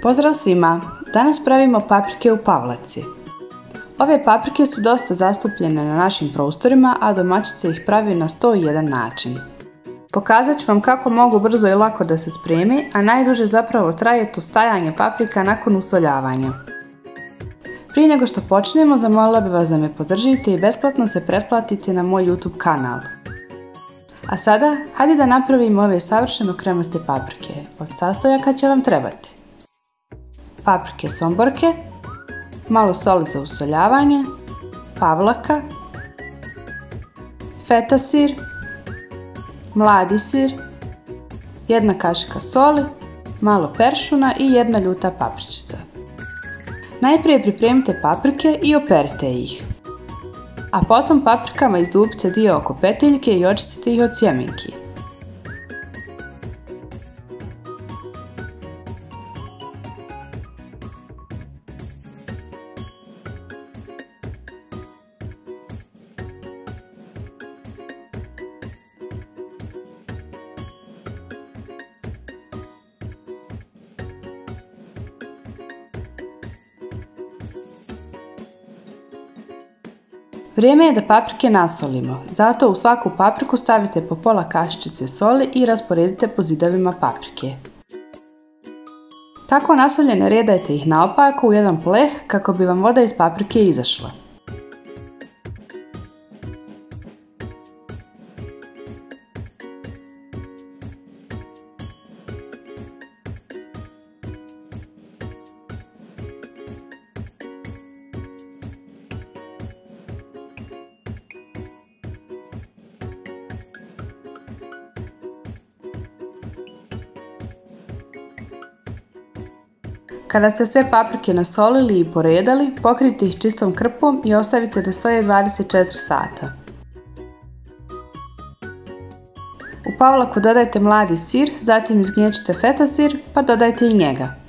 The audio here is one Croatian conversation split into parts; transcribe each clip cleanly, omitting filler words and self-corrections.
Pozdrav svima! Danas pravimo paprike u pavlaci. Ove paprike su dosta zastupljene na našim prostorima, a domaćica ih pravi na 101 način. Pokazat ću vam kako mogu brzo i lako da se spremi, a najduže zapravo traje to stajanje paprika nakon usoljavanja. Prije nego što počnemo, zamolila bih vas da me podržite i besplatno se pretplatite na moj YouTube kanal. A sada, hajde da napravimo ove savršeno kremaste paprike. Od sastojaka će vam trebati paprike somborke, malo soli za usoljavanje, pavlaka, feta sir, mladi sir, jedna kašika soli, malo peršuna i jedna ljuta papričica. Najprije pripremite paprike i operite ih. A potom paprikama izdubite dio oko petiljke i očistite ih od sjemenki. Vrijeme je da paprike nasolimo, zato u svaku papriku stavite po pola kašičice soli i rasporedite po zidovima paprike. Tako nasoljene redajte ih naopako u jedan pleh kako bi vam voda iz paprike izašla. Kada ste sve paprike nasolili i poredali, pokrijte ih čistom krpom i ostavite da stoje 24 sata. U pavlaku dodajte mladi sir, zatim izgnječite feta sir pa dodajte i njega.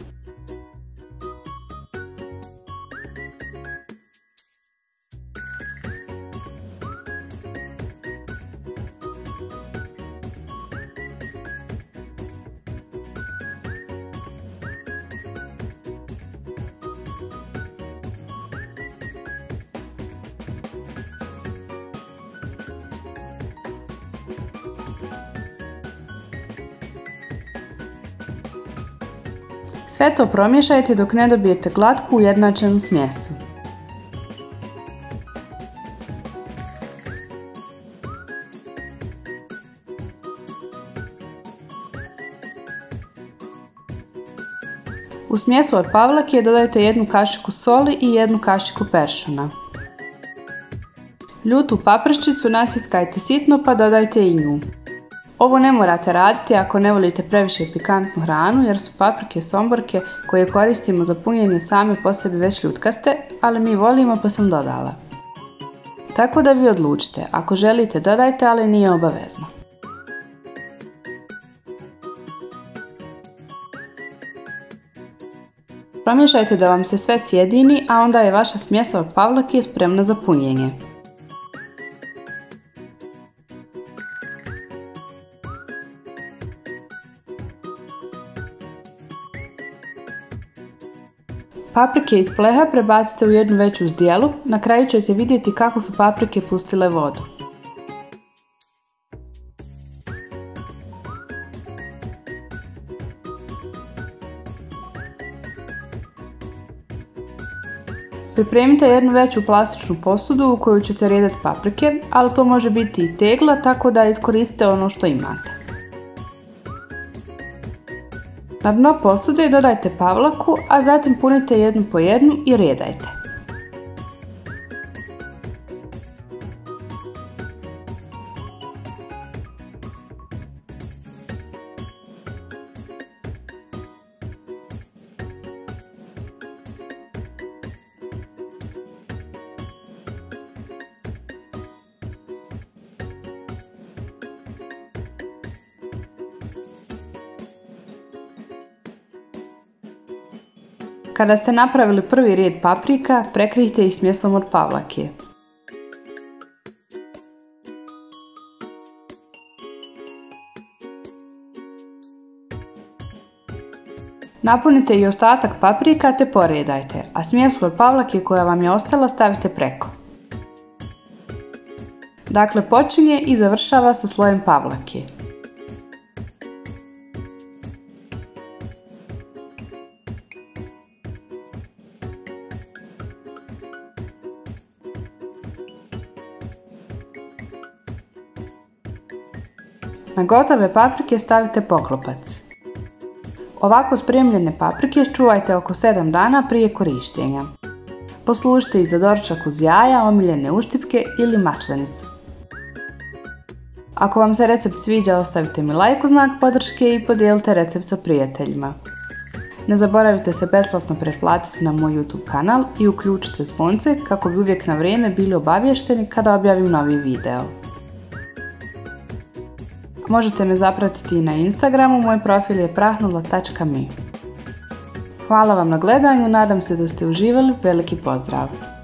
Sve to promiješajte dok ne dobijete glatku ujednačenu smjesu. U smjesu od pavlake dodajte jednu kašiku soli i jednu kašiku peršuna. Ljutu paprčicu nasjeckajte sitno pa dodajte i nju. Ovo ne morate raditi ako ne volite previše pikantnu hranu jer su paprike somborke koje koristimo za punjenje same po sebi već ljutkaste, ali mi volimo pa sam dodala. Tako da vi odlučite, ako želite dodajte, ali nije obavezno. Promiješajte da vam se sve sjedini, a onda je vaša smjesa od pavlake spremna za punjenje. Paprike iz pleha prebacite u jednu veću zdjelu, na kraju ćete vidjeti kako su paprike pustile vodu. Pripremite jednu veću plastičnu posudu u koju ćete redati paprike, ali to može biti i tegla, tako da iskoristite ono što imate. Na dno posude dodajte pavlaku, a zatim punite jednu po jednu i redajte. Kada ste napravili prvi red paprika, prekrijte ih smjesom od pavlake. Napunite i ostatak paprika te poredajte, a smjesu od pavlake koja vam je ostala stavite preko. Dakle, počinje i završava sa slojem pavlake. Na gotove paprike stavite poklopac. Ovako spremljene paprike čuvajte oko 7 dana prije korištenja. Poslužite ih za doručak uz jaja, omiljene uštipke ili maslenicu. Ako vam se recept sviđa, ostavite mi like u znak podrške i podijelite recept sa prijateljima. Ne zaboravite se besplatno pretplatiti na moj YouTube kanal i uključite zvonce kako bi uvijek na vrijeme bili obavješteni kada objavim novi video. Možete me zapratiti i na Instagramu, moj profil je prahnula.me. Hvala vam na gledanju, nadam se da ste uživali, veliki pozdrav!